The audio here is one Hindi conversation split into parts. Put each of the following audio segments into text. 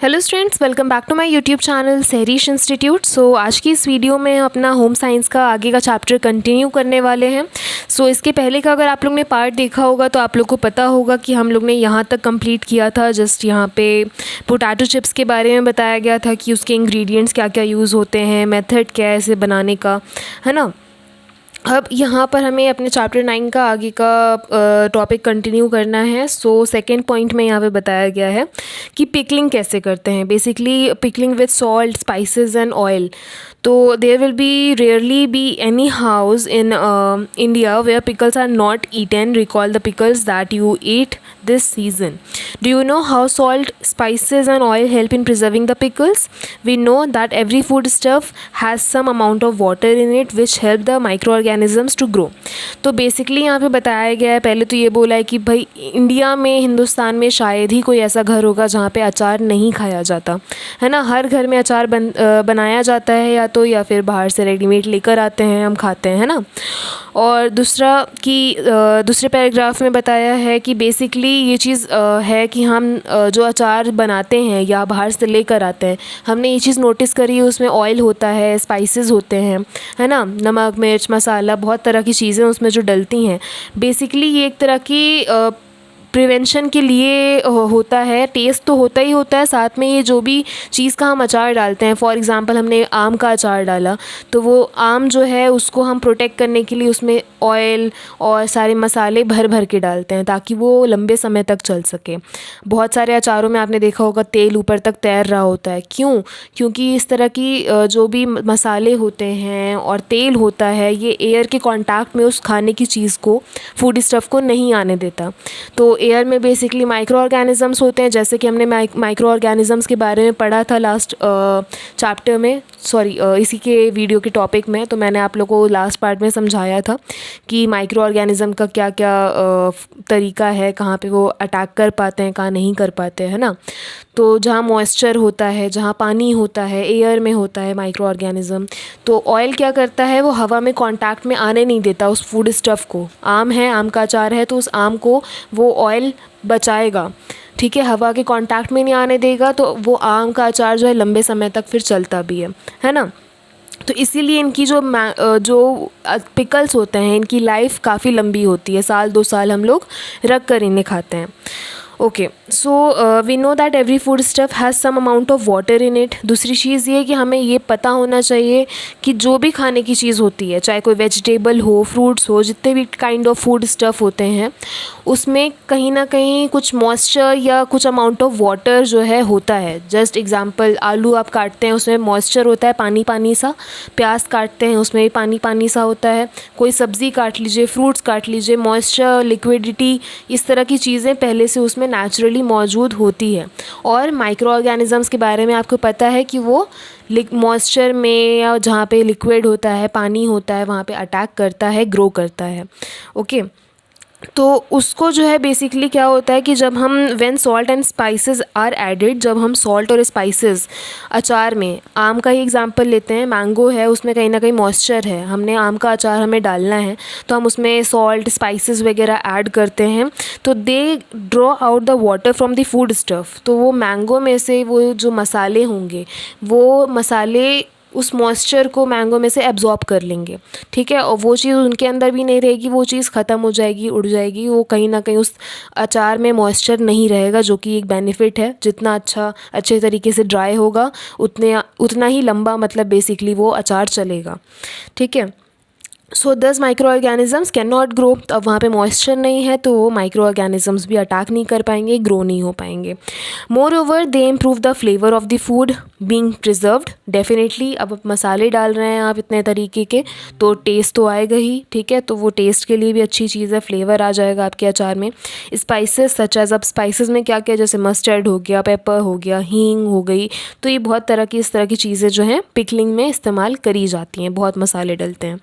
Hello students, welcome back to my YouTube channel Sahrish institute. आज की इस वीडियो में अपना होम साइंस का आगे का चैप्टर कंटिन्यू करने वाले हैं। इसके पहले का अगर आप लोग ने पार्ट देखा होगा तो आप लोग को पता होगा कि हम लोग ने यहाँ तक कंप्लीट किया था। जस्ट यहाँ पे पोटैटो चिप्स के बारे में बताया गया था कि उसके इंग्रेडिएंट्स क्या क्या यूज़ होते हैं, मेथड क्या है इसे बनाने का, है ना। अब यहाँ पर हमें अपने चैप्टर 9 का आगे का टॉपिक कंटिन्यू करना है। सेकंड पॉइंट में यहाँ पे बताया गया है कि पिकलिंग कैसे करते हैं। Basically pickling with salt, spices and oil. तो there will be rarely be any house in India where pickles are not eaten. Recall the pickles that you eat this season. Do you know how salt, spices and oil help in preserving the pickles? We know that every foodstuff has some amount of water in it which help the microorganisms to grow. तो बेसिकली यहाँ पे बताया गया है, पहले तो ये बोला है कि भाई इंडिया में, हिंदुस्तान में शायद ही कोई ऐसा घर होगा जहाँ पे अचार नहीं खाया जाता, है ना। हर घर में अचार बनाया जाता है या फिर बाहर से रेडीमेड लेकर आते हैं, हम खाते हैं, है ना। और दूसरा कि दूसरे पैराग्राफ में बताया है कि बेसिकली ये चीज़ है कि हम जो अचार बनाते हैं या बाहर से लेकर आते हैं, हमने ये चीज़ नोटिस करी है, उसमें ऑयल होता है, स्पाइसेस होते हैं, है ना, नमक, मिर्च, मसाला, बहुत तरह की चीज़ें उसमें जो डलती हैं। बेसिकली ये एक तरह की प्रिवेंशन के लिए होता है। टेस्ट तो होता ही होता है, साथ में ये जो भी चीज़ का हम अचार डालते हैं, फॉर एग्ज़ाम्पल हमने आम का अचार डाला तो वो आम जो है उसको हम प्रोटेक्ट करने के लिए उसमें ऑयल और सारे मसाले भर भर के डालते हैं ताकि वो लंबे समय तक चल सके। बहुत सारे अचारों में आपने देखा होगा तेल ऊपर तक तैर रहा होता है। क्यों? क्योंकि इस तरह की जो भी मसाले होते हैं और तेल होता है, ये एयर के कांटेक्ट में उस खाने की चीज़ को, फूड स्टफ़ को नहीं आने देता। तो एयर में बेसिकली माइक्रो ऑर्गेनिज़म्स होते हैं, जैसे कि हमने माइक्रो ऑर्गेनिज़म्स के बारे में पढ़ा था लास्ट चैप्टर में, इसी के वीडियो के टॉपिक में। तो मैंने आप लोगों को लास्ट पार्ट में समझाया था कि माइक्रो ऑर्गेनिज़म का क्या क्या तरीका है, कहाँ पे वो अटैक कर पाते हैं, कहाँ नहीं कर पाते, है ना। तो जहाँ मॉइस्चर होता है, जहाँ पानी होता है, एयर में होता है माइक्रो ऑर्गेनिज़म, तो ऑयल क्या करता है, वो हवा में कांटेक्ट में आने नहीं देता उस फूड स्टफ़ को। आम है, आम का अचार है, तो उस आम को वो ऑयल बचाएगा, ठीक है, हवा के कांटेक्ट में नहीं आने देगा, तो वो आम का अचार जो है लंबे समय तक फिर चलता भी है ना। तो इसीलिए इनकी जो पिकल्स होते हैं, इनकी लाइफ काफ़ी लंबी होती है, 1-2 साल हम लोग रख कर इन्हें खाते हैं। Okay, we know that every food stuff has some amount of water in it. दूसरी चीज़ ये कि हमें ये पता होना चाहिए कि जो भी खाने की चीज़ होती है, चाहे कोई वेजिटेबल हो, फ्रूट्स हो, जितने भी काइंड ऑफ फूड स्टफ़ होते हैं, उसमें कहीं ना कहीं कुछ मॉइस्चर या कुछ अमाउंट ऑफ वाटर जो है होता है। जस्ट एग्जांपल, आलू आप काटते हैं, उसमें मॉइस्चर होता है, पानी पानी सा। प्याज काटते हैं, उसमें भी पानी पानी सा होता है। कोई सब्ज़ी काट लीजिए, फ्रूट्स काट लीजिए, मॉइस्चर, लिक्विडिटी, इस तरह की चीज़ें पहले से उसमें नेचुरली मौजूद होती है। और माइक्रो ऑर्गेनिज़म्स के बारे में आपको पता है कि वो मॉइस्चर में या जहाँ पे लिक्विड होता है, पानी होता है, वहाँ पे अटैक करता है, ग्रो करता है। ओके, तो उसको जो है बेसिकली क्या होता है कि जब हम when salt and spices are added, जब हम सॉल्ट और स्पाइसेस अचार में, आम का ही एग्जांपल लेते हैं, मैंगो है, उसमें कहीं ना कहीं मॉइस्चर है, हमने आम का अचार हमें डालना है तो हम उसमें सॉल्ट, स्पाइसेस वगैरह ऐड करते हैं, तो they draw out the water from the food stuff. तो वो मैंगो में से वो जो मसाले होंगे, वो मसाले उस मॉइस्चर को मैंगो में से एब्जॉर्ब कर लेंगे, ठीक है, और वो चीज़ उनके अंदर भी नहीं रहेगी, वो चीज़ ख़त्म हो जाएगी, उड़ जाएगी, वो कहीं ना कहीं उस अचार में मॉइस्चर नहीं रहेगा, जो कि एक बेनिफिट है। जितना अच्छे तरीके से ड्राई होगा उतना ही लंबा, मतलब बेसिकली वो अचार चलेगा, ठीक है। सो दस micro organisms can not grow. अब वहाँ पे मॉइस्चर नहीं है तो वो माइक्रो ऑर्गेनिज़म्स भी अटैक नहीं कर पाएंगे, ग्रो नहीं हो पाएंगे। More over they improve the flavour of the food being preserved. Definitely अब मसाले डाल रहे हैं आप इतने तरीके के, तो टेस्ट तो आएगा ही, ठीक है, तो वो टेस्ट के लिए भी अच्छी चीज़ है, फ्लेवर आ जाएगा आपके अचार में। स्पाइसेस सच एज, अब स्पाइसेस में क्या क्या, जैसे मस्टर्ड हो गया, पेपर हो गया, हींग हो गई, तो ये बहुत तरह की इस तरह की चीज़ें जो हैं पिकलिंग में इस्तेमाल करी जाती हैं, बहुत मसाले डलते हैं।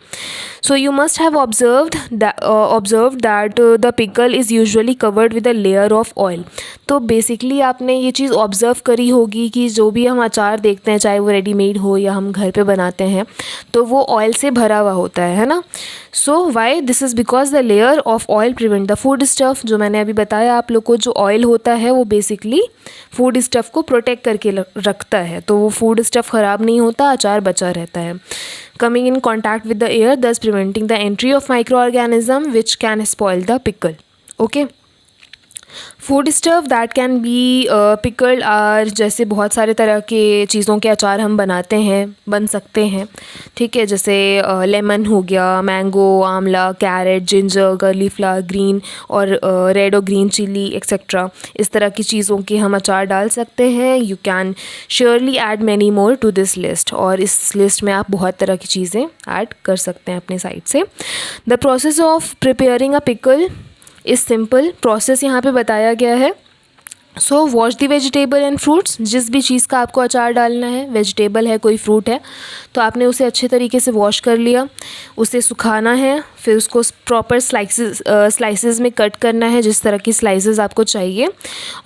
So you must have observed that the pickle is usually covered with a layer of oil. तो बेसिकली आपने ये चीज़ ऑब्ज़र्व करी होगी कि जो भी हम अचार अचार देखते हैं, चाहे वो रेडीमेड हो या हम घर पे बनाते हैं, तो वो ऑयल से भरा हुआ होता है ना। So why this is because the layer of oil prevent the food stuff. जो मैंने अभी बताया आप लोग को, जो ऑयल होता है वो बेसिकली फूड स्टफ़ को प्रोटेक्ट करके रखता है, तो वो फूड स्टफ़ ख़राब नहीं होता, अचार बचा रहता है। Coming in contact with the air thus preventing the entry of micro organism which can spoil the pickle. Okay, food stuff that can be pickled are, जैसे बहुत सारे तरह के चीज़ों के अचार हम बनाते हैं, बन सकते हैं, ठीक है। जैसे लेमन हो गया, mango, amla, carrot, ginger, cauliflower, green और रेड और ग्रीन चिली एक्सेट्रा। इस तरह की चीज़ों के हम अचार डाल सकते हैं। You can surely add many more to this list, और इस लिस्ट में आप बहुत तरह की चीज़ें ऐड कर सकते हैं अपने साइड से। The process of preparing a pickle is simple process यहाँ पे बताया गया है। So wash the vegetable and fruits, जिस भी चीज़ का आपको अचार डालना है, वेजिटेबल है कोई फ्रूट है, तो आपने उसे अच्छे तरीके से वॉश कर लिया, उसे सुखाना है, फिर उसको प्रॉपर स्लाइसेस में कट करना है, जिस तरह की स्लाइसेस आपको चाहिए,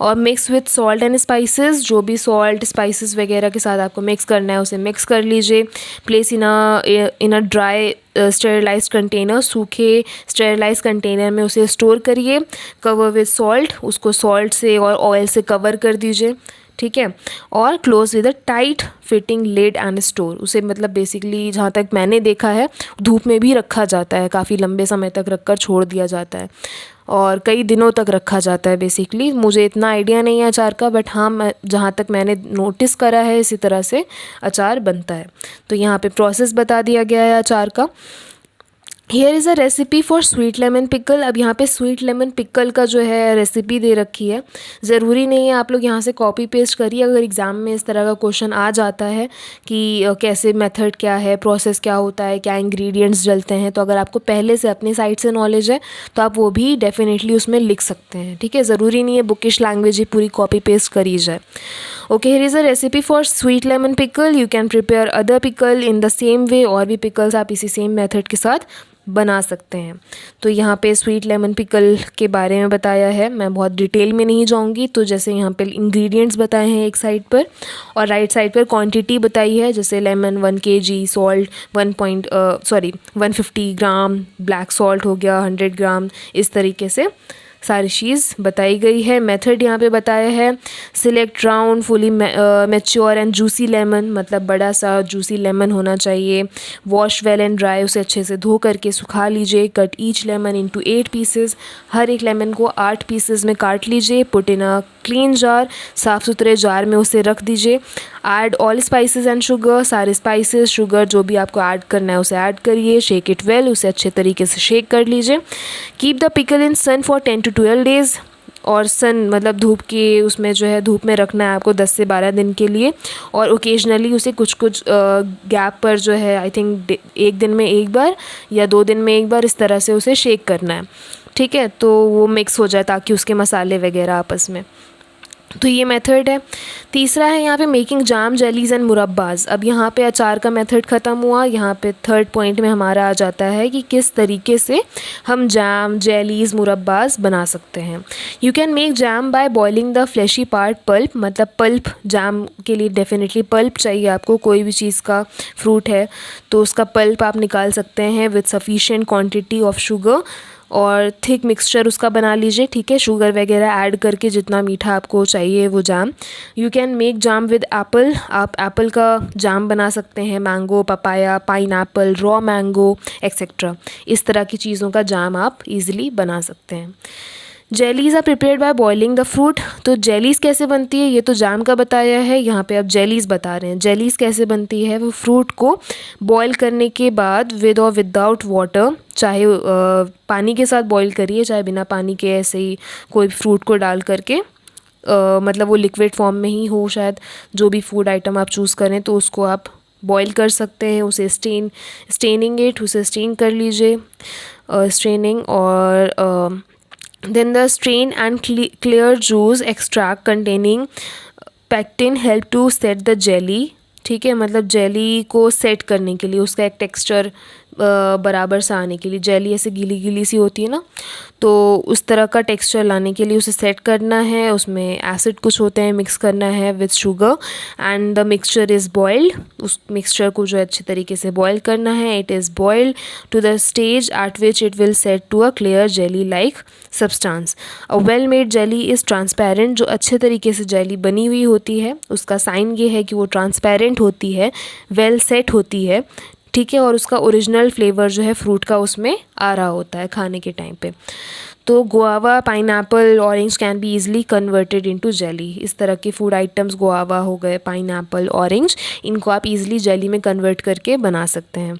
और mix with salt and spices, जो भी सॉल्ट स्पाइसेस वगैरह के साथ आपको मिक्स करना है उसे मिक्स कर लीजिए। Place in a dry sterilised container, सूखे स्टेरिलाइज्ड कंटेनर में उसे स्टोर करिए। कवर विद सॉल्ट, उसको सॉल्ट से और ऑयल से कवर कर दीजिए, ठीक है। और close with a tight fitting lid and store, उसे मतलब बेसिकली जहाँ तक मैंने देखा है धूप में भी रखा जाता है, काफ़ी लंबे समय तक रख कर छोड़ दिया जाता है और कई दिनों तक रखा जाता है। बेसिकली मुझे इतना आइडिया नहीं है अचार का, बट हाँ मैं जहाँ तक मैंने नोटिस करा है इसी तरह से अचार बनता है। तो यहाँ पे प्रोसेस बता दिया गया है अचार का। Here is a recipe for sweet lemon pickle. अब यहाँ पे स्वीट लेमन पिकल का जो है रेसिपी दे रखी है। ज़रूरी नहीं है आप लोग यहाँ से कॉपी पेस्ट करिए, अगर एग्ज़ाम में इस तरह का क्वेश्चन आ जाता है कि कैसे मेथड क्या है, प्रोसेस क्या होता है, क्या इंग्रेडिएंट्स डलते हैं, तो अगर आपको पहले से अपनी साइड से नॉलेज है तो आप वो भी डेफिनेटली उसमें लिख सकते हैं, ठीक है। ज़रूरी नहीं है बुकिश लैंग्वेज ही पूरी कॉपी पेस्ट करी जाए। Okay, here is a recipe for sweet lemon pickle. You can prepare other pickle in the same way, और भी पिकल्स आप इसी सेम मेथड के साथ बना सकते हैं। तो यहाँ पे स्वीट लेमन पिकल के बारे में बताया है, मैं बहुत डिटेल में नहीं जाऊँगी। तो जैसे यहाँ पे इंग्रेडिएंट्स बताए हैं एक साइड पर, और राइट साइड पर क्वांटिटी बताई है, जैसे लेमन 1 kg, सॉल्ट 150 ग्राम, ब्लैक सॉल्ट हो गया 100 ग्राम, इस तरीके से सारी चीज़ बताई गई है। मेथड यहाँ पे बताया है, select round fully mature and juicy lemon, मतलब बड़ा सा जूसी लेमन होना चाहिए। वॉश वेल एंड ड्राई, उसे अच्छे से धो करके सुखा लीजिए। Cut each lemon into 8 pieces, हर एक लेमन को 8 पीसेस में काट लीजिए। Put in a clean jar, साफ़ सुथरे जार में उसे रख दीजिए। Add all spices and sugar, सारे स्पाइसेस शुगर जो भी आपको ऐड करना है उसे ऐड करिए। शेक इट वेल, उसे अच्छे तरीके से शेक कर लीजिए। Keep the pickle in sun for 10 to 12 days, और सन मतलब धूप के उसमें जो है धूप में रखना है आपको 10 से 12 दिन के लिए। और ओकेजनली उसे कुछ गैप पर जो है आई थिंक 1 दिन में 1 बार या 2 दिन में 1 बार इस तरह से उसे शेक करना है, ठीक है, तो वो मिक्स हो जाए ताकि उसके मसाले वगैरह आपस में। तो ये मेथड है। तीसरा है यहाँ पे मेकिंग जाम, जेलीज़ एंड मुरब्बाज। अब यहाँ पे अचार का मेथड ख़त्म हुआ। यहाँ पे थर्ड पॉइंट में हमारा आ जाता है कि किस तरीके से हम जाम, जेलीज़, मुरब्बाज बना सकते हैं। You can make jam by boiling the fleshy part pulp, मतलब पल्प, जाम के लिए डेफिनेटली पल्प चाहिए आपको। कोई भी चीज़ का फ्रूट है तो उसका पल्प आप निकाल सकते हैं with sufficient quantity of sugar, और थिक मिक्सचर उसका बना लीजिए, ठीक है, शुगर वगैरह ऐड करके जितना मीठा आपको चाहिए वो jam. You can make jam with apple, आप एप्पल का जाम बना सकते हैं, mango, papaya, pineapple, raw mango etcetera, इस तरह की चीज़ों का जाम आप इजीली बना सकते हैं। Jellies are prepared by boiling the fruit. तो जेलीज़ कैसे बनती है, ये तो जाम का बताया है, यहाँ पे अब जेलीज़ बता रहे हैं। जेलीज़ कैसे बनती है, वो फ्रूट को बॉईल करने के बाद विद और विदाउट वाटर, चाहे पानी के साथ बॉईल करिए चाहे बिना पानी के, ऐसे ही कोई फ्रूट को डाल करके मतलब वो लिक्विड फॉर्म में ही हो, शायद जो भी फूड आइटम आप चूज़ करें तो उसको आप बॉईल कर सकते हैं। उसे उसे स्टेन कर लीजिए, स्ट्रेनिंग, और then the strain and clear juice extract containing pectin help to set the jelly, ठीक है, मतलब जेली को सेट करने के लिए, उसका एक टेक्सचर बराबर सा आने के लिए, जेली ऐसे गीली गीली सी होती है ना, तो उस तरह का टेक्सचर लाने के लिए उसे सेट करना है। उसमें एसिड कुछ होते हैं, मिक्स करना है with sugar and the mixture is boiled. उस मिक्सचर को जो है अच्छे तरीके से बॉयल करना है। It is boiled to the stage at which it will set to a clear jelly like substance. A well made jelly is transparent. जो अच्छे तरीके से जेली बनी हुई होती है उसका साइन ये है कि वो ट्रांसपेरेंट होती है, वेल सेट होती है, ठीक है, और उसका ओरिजिनल फ्लेवर जो है फ्रूट का उसमें आ रहा होता है खाने के टाइम पे। तो guava, pineapple, orange can be easily converted into jelly. इस तरह के फूड आइटम्स गुआवा हो गए, पाइनएप्पल, ऑरेंज, इनको आप इजीली जेली में कन्वर्ट करके बना सकते हैं।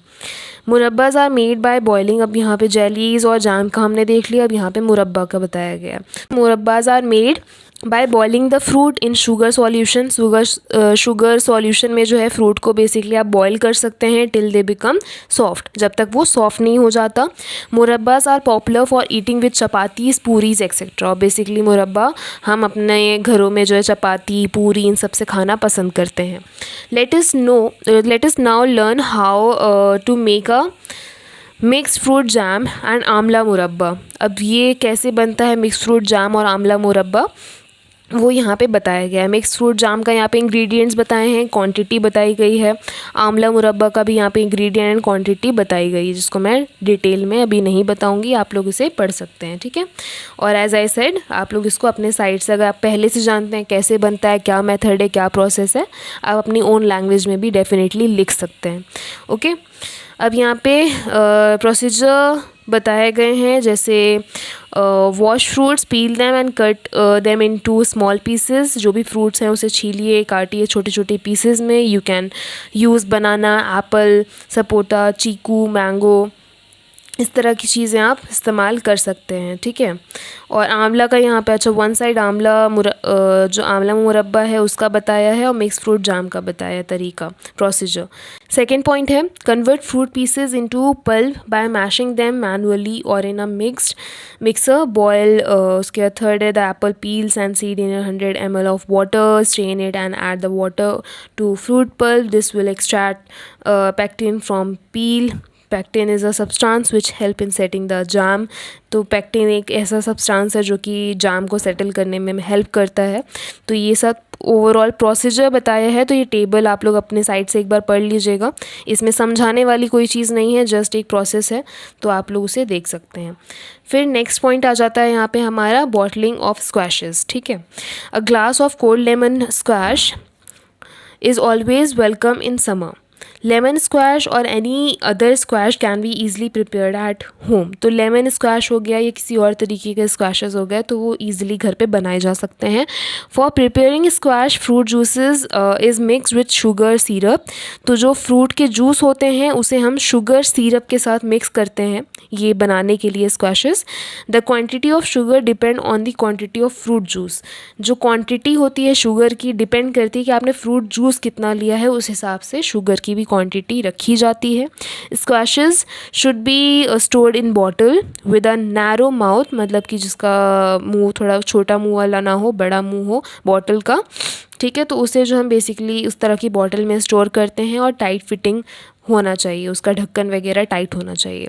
मुरब्बाज आर मेड बाय बॉइलिंग। अब यहाँ पे जेलीज और जाम का हमने देख लिया, अब यहाँ पे मुरब्बा का बताया गया है। Murabbas are made by boiling the fruit in sugar solution. Sugar solution में जो है फ्रूट को बेसिकली आप बॉयल कर सकते हैं टिल दे बिकम सॉफ्ट, जब तक वो सॉफ्ट नहीं हो जाता। Murabbas are popular for eating with chapatis, puris etcetera. Basically मुरब्बा हम अपने घरों में जो है चपाती, पूरी, इन सब से खाना पसंद करते हैं। Let us now learn how to make a mixed fruit jam and amla murabba. अब ये कैसे बनता है मिक्स्ड फ्रूट जैम और आंवला मुरब्बा, वो यहाँ पे बताया गया है। मिक्स फ्रूट जाम का यहाँ पे इंग्रेडिएंट्स बताए हैं, क्वांटिटी बताई गई है। आंवला मुरब्बा का भी यहाँ पे इंग्रेडिएंट एंड क्वांटिटी बताई गई है, जिसको मैं डिटेल में अभी नहीं बताऊंगी, आप लोग इसे पढ़ सकते हैं, ठीक है। और एज आई सेड, आप लोग इसको अपने साइड से, अगर आप पहले से जानते हैं कैसे बनता है, क्या मेथड है, क्या प्रोसेस है, आप अपनी ओन लैंग्वेज में भी डेफिनेटली लिख सकते हैं, ओके। अब यहाँ पे प्रोसीजर बताए गए हैं, जैसे wash fruits, peel them and cut them into small pieces. जो भी फ्रूट्स हैं उसे छीलिए, काटिए छोटे छोटे पीसेस में। You can use banana, apple, sapota, chiku, mango, इस तरह की चीज़ें आप इस्तेमाल कर सकते हैं, ठीक है। और आंवला का यहाँ पे, अच्छा, वन साइड जो आंवला मुरब्बा है उसका बताया है और मिक्स फ्रूट जाम का बताया तरीका, प्रोसीजर। सेकेंड पॉइंट है convert fruit pieces into pulp by mashing them manually और इन अ मिक्सर बॉयल। उसके बाद थर्ड है the apple peels and seed in 100 ml of water, strain it and add the water to fruit pulp. This will extract pectin from peel. Pectin is a substance which help in setting the jam. तो पैक्टिन एक ऐसा सब्सटेंस है जो कि जाम को सेटल करने में हेल्प करता है। तो ये सब ओवरऑल प्रोसीजर बताया है। तो ये टेबल आप लोग अपने साइड से एक बार पढ़ लीजिएगा, इसमें समझाने वाली कोई चीज़ नहीं है, जस्ट एक प्रोसेस है, तो आप लोग उसे देख सकते हैं। फिर नेक्स्ट पॉइंट आ जाता है यहाँ पे हमारा बॉटलिंग ऑफ स्क्वैशेस, ठीक है। A glass of cold lemon squash is always welcome in summer. Lemon squash और any other squash can be easily prepared at home. तो लेमन स्क्वैश हो गया या किसी और तरीके के स्क्वैशेस हो गए, तो वो ईजिली घर पे बनाए जा सकते हैं। For preparing squash fruit juices is mix with sugar syrup. तो जो फ्रूट के जूस होते हैं उसे हम शुगर सिरप के साथ मिक्स करते हैं ये बनाने के लिए squashes. The quantity of sugar depend on the quantity of fruit juice. जो क्वांटिटी होती है शुगर की डिपेंड करती है कि आपने फ्रूट जूस कितना लिया है, उस हिसाब से शुगर की भी क्वांटिटी रखी जाती है। Squashes should be stored in bottle with a narrow mouth, मतलब कि जिसका मुंह थोड़ा छोटा मुंह वाला ना हो, बड़ा मुंह हो बॉटल का, ठीक है। तो उसे जो हम बेसिकली उस तरह की बॉटल में स्टोर करते हैं और टाइट फिटिंग होना चाहिए, उसका ढक्कन वगैरह टाइट होना चाहिए।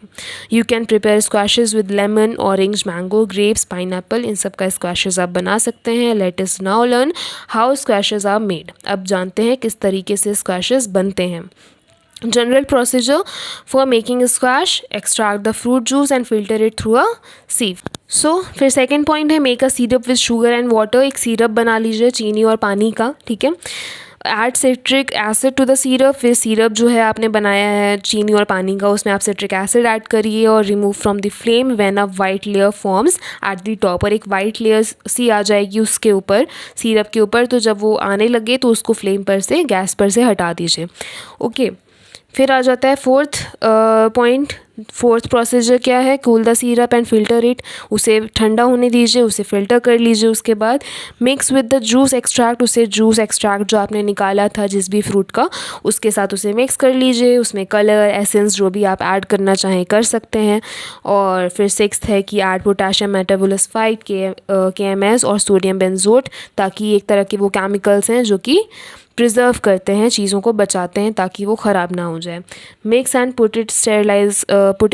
You can prepare squashes with lemon, orange, mango, grapes, pineapple, इन सब का स्क्वैशेस आप बना सकते हैं। Let us now learn how squashes are made. अब जानते हैं किस तरीके से स्क्वैशेस बनते हैं। General procedure for making squash: extract the fruit juice and filter it through a sieve. So फिर सेकेंड पॉइंट है make a syrup with sugar and water. एक सिरप बना लीजिए चीनी और पानी का, ठीक है। Add citric acid to the syrup. फिर सिरप जो है आपने बनाया है चीनी और पानी का, उसमें आप सिट्रिक एसिड ऐड करिए और remove from the flame when a white layer forms at the top. और एक वाइट लेयर सी आ जाएगी उसके ऊपर, सिरप के ऊपर, तो जब वो आने लगे तो उसको फ्लेम पर से, गैस पर से हटा दीजिए, ओके। फिर आ जाता है फोर्थ पॉइंट। फोर्थ प्रोसीजर क्या है? Cool the syrup and filter it. उसे ठंडा होने दीजिए, उसे फिल्टर कर लीजिए। उसके बाद mix with the juice extract. उसे जूस एक्सट्रैक्ट जो आपने निकाला था जिस भी फ्रूट का, उसके साथ उसे मिक्स कर लीजिए। उसमें कलर, एसेंस जो भी आप ऐड करना चाहें कर सकते हैं। और फिर सिक्स्थ है कि ऐड पोटेशियम मेटाबोलिसफाइड, KMS और सोडियम बेंजोट, ताकि एक तरह के वो केमिकल्स हैं जो कि प्रिजर्व करते हैं, चीज़ों को बचाते हैं ताकि वो ख़राब ना हो जाए। Mix and put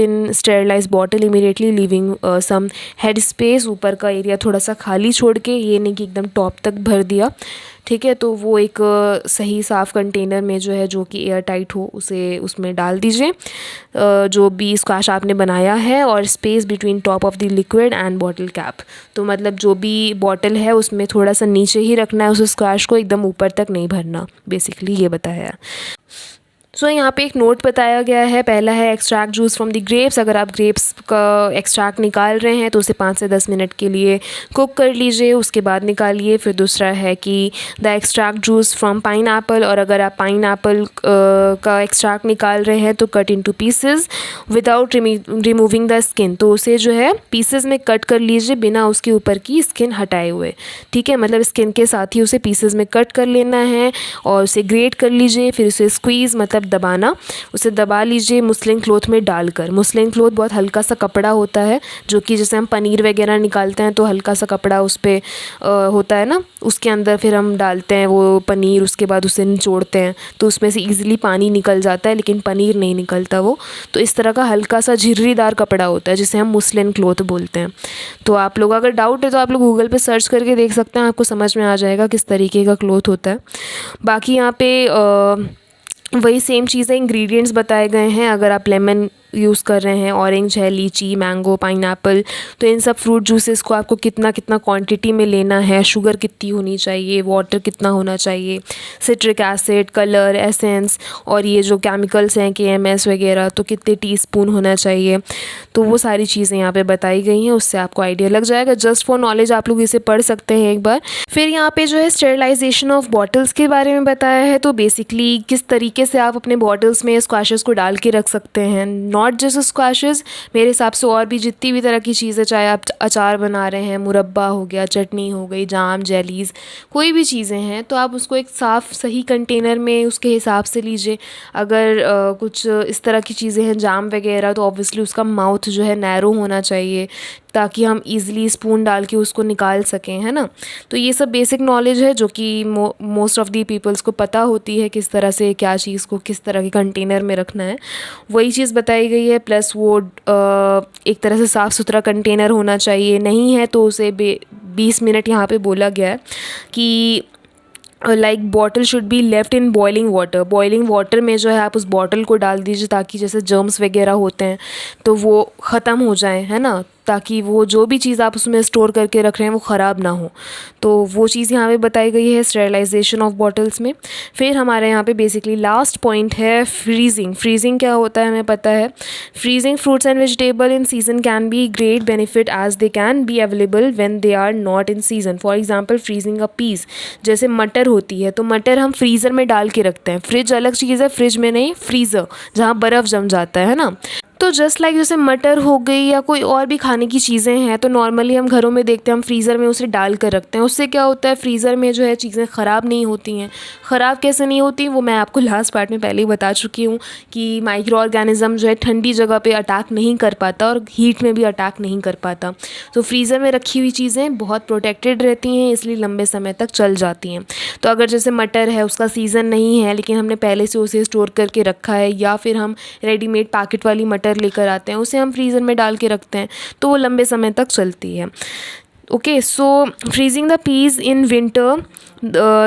in sterilize bottle immediately, leaving some head space, ऊपर का एरिया थोड़ा सा खाली छोड़ के, ये नहीं कि एकदम टॉप तक भर दिया, ठीक है। तो वो एक सही साफ़ कंटेनर में जो है, जो कि एयर टाइट हो, उसे उसमें डाल दीजिए जो भी स्क्वैश आपने बनाया है, और space between top of the liquid and bottle cap. तो मतलब जो भी बॉटल है उसमें थोड़ा सा नीचे ही रखना है उस स्क्वैश को, एकदम ऊपर तक नहीं भरना, बेसिकली ये बताया है। सो यहाँ पे एक नोट बताया गया है। पहला है extract juice from the grapes. अगर आप ग्रेप्स का एक्सट्रैक्ट निकाल रहे हैं तो उसे 5 से 10 मिनट के लिए कुक कर लीजिए, उसके बाद निकालिए। फिर दूसरा है कि the extract juice from pine Apple, और अगर आप पाइन एप्पल का एक्सट्रैक्ट निकाल रहे हैं तो cut into pieces without removing the skin. तो उसे जो है पीसेस में कट कर लीजिए बिना उसके ऊपर की स्किन हटाए हुए, ठीक है। मतलब स्किन के साथ ही उसे पीसेस में कट कर लेना है और उसे ग्रेट कर लीजिए। फिर उसे स्क्वीज़ मतलब दबाना, उसे दबा लीजिए मुस्लिन क्लॉथ में डालकर। मुस्लिन क्लॉथ बहुत हल्का सा कपड़ा होता है, जो कि जैसे हम पनीर वगैरह निकालते हैं तो हल्का सा कपड़ा उस पर होता है ना, उसके अंदर फिर हम डालते हैं वो पनीर, उसके बाद उसे निचोड़ते हैं तो उसमें से ईज़िली पानी निकल जाता है, लेकिन पनीर नहीं निकलता वो। तो इस तरह का हल्का सा झिर्रीदार कपड़ा होता है जिसे हम मुस्लिन क्लॉथ बोलते हैं। तो आप लोग अगर डाउट है तो आप लोग गूगल पे सर्च करके देख सकते हैं, आपको समझ में आ जाएगा किस तरीके का क्लॉथ होता है। बाकी यहाँ पे वही सेम चीज़ें, इंग्रेडिएंट्स बताए गए हैं। अगर आप लेमन यूज़ कर रहे हैं, ऑरेंज है, लीची, मैंगो, पाइनएप्पल, तो इन सब फ्रूट जूसेस को आपको कितना कितना क्वांटिटी में लेना है, शुगर कितनी होनी चाहिए, वाटर कितना होना चाहिए, सिट्रिक एसिड, कलर, एसेंस, और ये जो केमिकल्स हैं KMS वगैरह, तो कितने टीस्पून होना चाहिए। तो वो सारी चीज़ें यहाँ पे बताई गई हैं, उससे आपको आइडिया लग जाएगा। जस्ट फॉर नॉलेज आप लोग इसे पढ़ सकते हैं एक बार। फिर यहाँ पे जो है स्टेरिलाइजेशन ऑफ बॉटल्स के बारे में बताया है। तो बेसिकली किस तरीके से आप अपने बॉटल्स में स्क्वैशेस को डाल के रख सकते हैं, नॉट जस्ट स्क्वैशेस, मेरे हिसाब से और भी जितनी भी तरह की चीज़ें, चाहे आप अचार बना रहे हैं, मुरब्बा हो गया, चटनी हो गई, जाम, जेलीज़, कोई भी चीज़ें हैं, तो आप उसको एक साफ़ सही कंटेनर में उसके हिसाब से लीजिए। अगर कुछ इस तरह की चीज़ें हैं, जाम वगैरह, तो ऑब्वियसली उसका माउथ जो है नैरो होना चाहिए ताकि हम ईज़िली स्पून डाल के उसको निकाल सकें, है ना। तो ये सब बेसिक नॉलेज है जो कि मोस्ट ऑफ़ दी पीपल्स को पता होती है, किस तरह से क्या चीज़ को किस तरह के कंटेनर में रखना है, वही चीज़ बताई गई है। प्लस वो एक तरह से साफ़ सुथरा कंटेनर होना चाहिए, नहीं है तो उसे 20 मिनट यहाँ पे बोला गया है कि like bottle should be left in boiling water. Boiling water में जो है आप उस बॉटल को डाल दीजिए ताकि जैसे जर्म्स वगैरह होते हैं तो वो ख़त्म हो जाएं, है ना, ताकि वो जो भी चीज़ आप उसमें स्टोर करके रख रहे हैं वो ख़राब ना हो। तो वो चीज़ यहाँ पे बताई गई है स्टेरिलाइजेशन ऑफ बॉटल्स में। फिर हमारे यहाँ पे बेसिकली लास्ट पॉइंट है फ्रीजिंग। फ्रीजिंग क्या होता है हमें पता है। Freezing fruits and vegetable in season can be great benefit as they can be available when they are not in season. For example freezing a peas, जैसे मटर होती है तो मटर हम फ्रीज़र में डाल के रखते हैं। फ्रिज अलग चीज़ है, फ्रिज में नहीं, फ्रीज़र जहाँ बर्फ़ जम जाता है ना। तो जस्ट लाइक जैसे मटर हो गई या कोई और भी खाने की चीज़ें हैं तो नॉर्मली हम घरों में देखते हैं हम फ्रीज़र में उसे डाल कर रखते हैं। उससे क्या होता है, फ्रीज़र में जो है चीज़ें ख़राब नहीं होती हैं। ख़राब कैसे नहीं होती वो मैं आपको लास्ट पार्ट में पहले ही बता चुकी हूँ कि माइक्रो ऑर्गेनिज़म जो है ठंडी जगह पे अटैक नहीं कर पाता और हीट में भी अटैक नहीं कर पाता। तो फ्रीज़र में रखी हुई चीज़ें बहुत प्रोटेक्टेड रहती हैं, इसलिए लंबे समय तक चल जाती हैं। तो अगर जैसे मटर है, उसका सीज़न नहीं है लेकिन हमने पहले से उसे स्टोर करके रखा है, या फिर हम रेडीमेड पैकेट वाली मटर लेकर आते हैं, उसे हम फ्रीज़र में डाल के रखते हैं तो वो लंबे समय तक चलती है। Okay, so freezing the peas in winter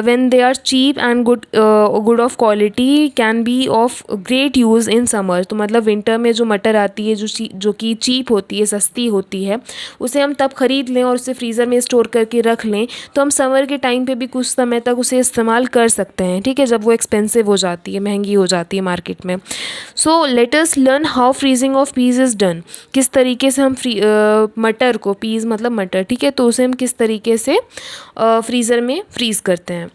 when they are cheap and good of quality can be of great use in summer। तो मतलब विंटर में जो मटर आती है जो कि चीप होती है, सस्ती होती है, उसे हम तब ख़रीद लें और उसे फ्रीज़र में स्टोर करके रख लें तो हम समर के टाइम पे भी कुछ समय तक उसे इस्तेमाल कर सकते हैं, ठीक है, जब वो एक्सपेंसिव हो जाती है, महंगी हो जाती है मार्केट में। So let us learn how freezing of piece is done. किस तरीके से हम मटर को, पीस मतलब मटर, ठीक है, तो उसे हम किस तरीके से फ्रीज़र में फ्रीज़ करते हैं।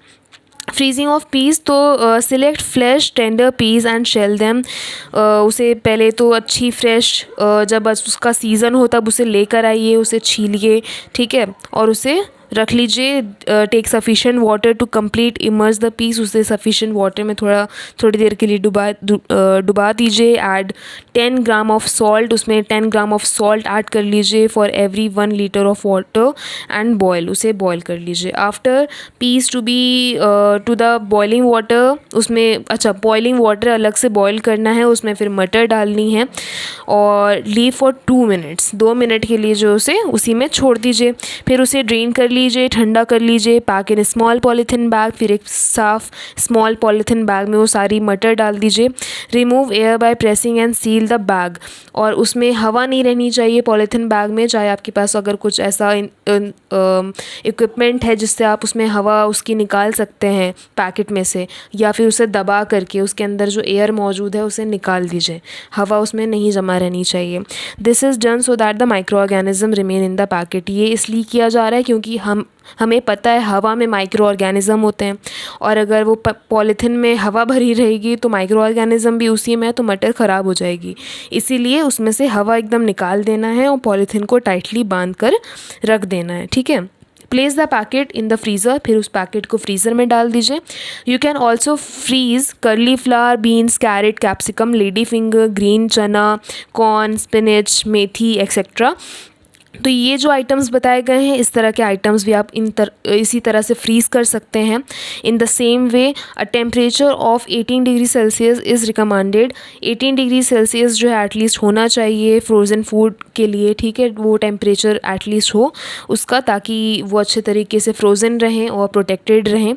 फ्रीजिंग ऑफ पीस, तो select fresh tender peas and shell them. उसे पहले तो अच्छी फ्रेश जब उसका सीज़न हो तब उसे लेकर आइए, उसे छीलिए, ठीक है, और उसे रख लीजिए। Take sufficient water to complete immerse the peas, उसे सफिशिएंट वाटर में थोड़ी देर के लिए डुबा दीजिए। ऐड 10 ग्राम ऑफ सॉल्ट, उसमें 10 ग्राम ऑफ सॉल्ट ऐड कर लीजिए for every 1 litre of water and boil, उसे बॉयल कर लीजिए। After peas to be to the boiling water, उसमें अच्छा बॉइलिंग वाटर अलग से बॉयल करना है, उसमें फिर मटर डालनी है और लीव फॉर 2 मिनट्स, 2 मिनट के लिए जो उसे उसी में छोड़ दीजिए। फिर उसे ड्रेन कर लीजिए, ठंडा कर लीजिए। Pack in small polythene bag, फिर एक साफ स्मॉल पॉलीथिन बैग में वो सारी मटर डाल दीजिए। Remove air by pressing and seal the bag, और उसमें हवा नहीं रहनी चाहिए पॉलीथिन बैग में। चाहे आपके पास अगर कुछ ऐसा इक्विपमेंट है जिससे आप उसमें हवा उसकी निकाल सकते हैं पैकेट में से, या फिर उसे दबा करके उसके अंदर जो एयर मौजूद है उसे निकाल दीजिए, हवा उसमें नहीं जमा रहनी चाहिए। This is done so that the micro organism remain in the packet. ये इसलिए किया जा रहा है क्योंकि हमें पता है हवा में माइक्रो ऑर्गेनिज्म होते हैं, और अगर वो पॉलीथिन में हवा भरी रहेगी तो माइक्रो ऑर्गेनिज्म भी उसी में है, तो मटर ख़राब हो जाएगी। इसीलिए उसमें से हवा एकदम निकाल देना है और पॉलीथिन को टाइटली बांध कर रख देना है, ठीक है। Place the packet in the freezer, फिर उस पैकेट को फ्रीज़र में डाल दीजिए। You can also freeze cauliflower, beans, carrot, capsicum, lady finger, green chana, corn, spinach, methi etcetera. तो ये जो आइटम्स बताए गए हैं, इस तरह के आइटम्स भी आप इसी तरह से फ्रीज़ कर सकते हैं। In the same way a temperature of 18 degree Celsius is recommended. 18 degree Celsius जो है एटलीस्ट होना चाहिए फ्रोज़न फूड के लिए, ठीक है। वो टेम्परेचर एटलीस्ट हो उसका, ताकि वो अच्छे तरीके से फ्रोज़न रहें और प्रोटेक्टेड रहें।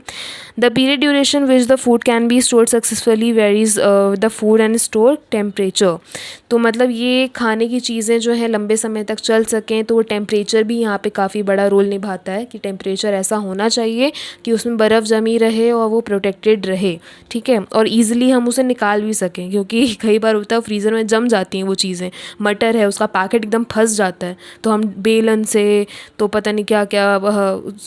The period duration which the food can be stored successfully varies the food and store temperature. तो मतलब ये खाने की चीज़ें जो है लंबे समय तक चल सकें, तो वो टेम्परेचर भी यहाँ पे काफ़ी बड़ा रोल निभाता है कि टेम्परेचर ऐसा होना चाहिए कि उसमें बर्फ़ जमी रहे और वो प्रोटेक्टेड रहे, ठीक है, और ईज़िली हम उसे निकाल भी सकें, क्योंकि कई बार होता है फ्रीज़र में जम जाती हैं वो चीज़ें। मटर है, उसका पैकेट एकदम फंस जाता है, तो हम बेलन से तो पता नहीं क्या क्या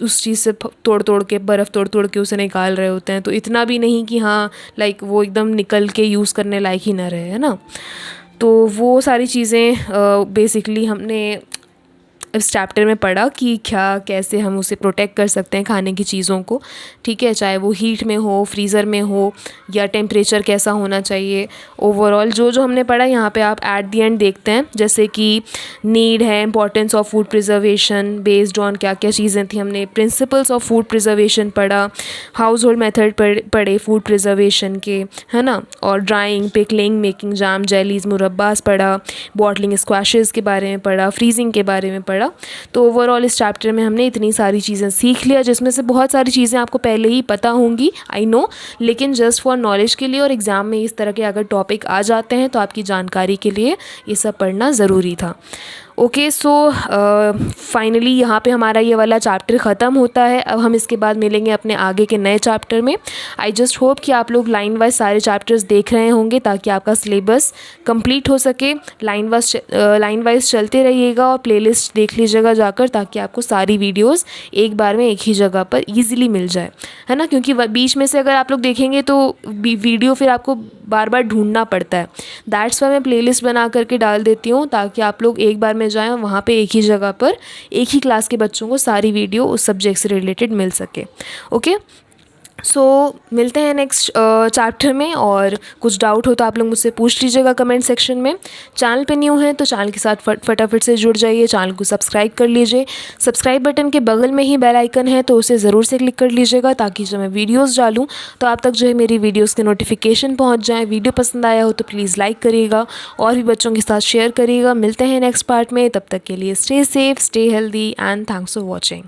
उस चीज़ से तोड़ के बर्फ़ तोड़ के उसे निकाल रहे होते हैं। तो इतना भी नहीं कि हाँ लाइक वो एकदम निकल के यूज़ करने लायक ही ना रहे, है ना। तो वो सारी चीज़ें बेसिकली हमने इस चैप्टर में पढ़ा कि क्या कैसे हम उसे प्रोटेक्ट कर सकते हैं खाने की चीज़ों को, ठीक है, चाहे वो हीट में हो, फ्रीज़र में हो, या टेम्परेचर कैसा होना चाहिए। ओवरऑल जो जो हमने पढ़ा यहाँ पे आप एट द एंड देखते हैं, जैसे कि नीड है, importance of food preservation based on क्या क्या चीज़ें थी, हमने प्रिंसिपल्स ऑफ फूड प्रिजर्वेशन पढ़ा, हाउस होल्ड मेथड पढ़े फूड प्रिजर्वेशन के, है ना, और drying, pickling, making jam, jellies, मुरब्बास पढ़ा, बॉटलिंग, स्क्वैशेस के बारे में पढ़ा, फ्रीजिंग के बारे में पढ़ा। तो ओवरऑल इस चैप्टर में हमने इतनी सारी चीज़ें सीख लिया, जिसमें से बहुत सारी चीज़ें आपको पहले ही पता होंगी, आई नो, लेकिन जस्ट फॉर नॉलेज के लिए और एग्ज़ाम में इस तरह के अगर टॉपिक आ जाते हैं तो आपकी जानकारी के लिए ये सब पढ़ना ज़रूरी था। ओके, सो फाइनली यहाँ पे हमारा ये वाला चैप्टर ख़त्म होता है। अब हम इसके बाद मिलेंगे अपने आगे के नए चैप्टर में। आई जस्ट होप कि आप लोग लाइन वाइज सारे चैप्टर्स देख रहे होंगे ताकि आपका सिलेबस कंप्लीट हो सके। लाइन वाइज चलते रहिएगा और प्लेलिस्ट देख लीजिएगा जाकर, ताकि आपको सारी वीडियोज़ एक बार में एक ही जगह पर ईजिली मिल जाए, है ना, क्योंकि बीच में से अगर आप लोग देखेंगे तो वीडियो फिर आपको बार बार ढूंढना पड़ता है। दैट्स वाई मैं प्लेलिस्ट बना करके डाल देती हूँ, ताकि आप लोग एक बार में जाएं और वहाँ पे एक ही जगह पर एक ही क्लास के बच्चों को सारी वीडियो उस सब्जेक्ट से रिलेटेड मिल सके। ओके, सो मिलते हैं नेक्स्ट चैप्टर में, और कुछ डाउट हो तो आप लोग मुझसे पूछ लीजिएगा कमेंट सेक्शन में। चैनल पे न्यू हैं तो चैनल के साथ फटाफट से जुड़ जाइए, चैनल को सब्सक्राइब कर लीजिए। सब्सक्राइब बटन के बगल में ही बेल आइकन है तो उसे ज़रूर से क्लिक कर लीजिएगा, ताकि जब मैं वीडियोज़ डालूँ तो आप तक जो है मेरी वीडियोज़ के नोटिफिकेशन पहुँच जाएँ। वीडियो पसंद आया हो तो प्लीज़ लाइक करिएगा और भी बच्चों के साथ शेयर करिएगा। मिलते हैं नेक्स्ट पार्ट में, तब तक के लिए stay safe, stay healthy and thanks for watching.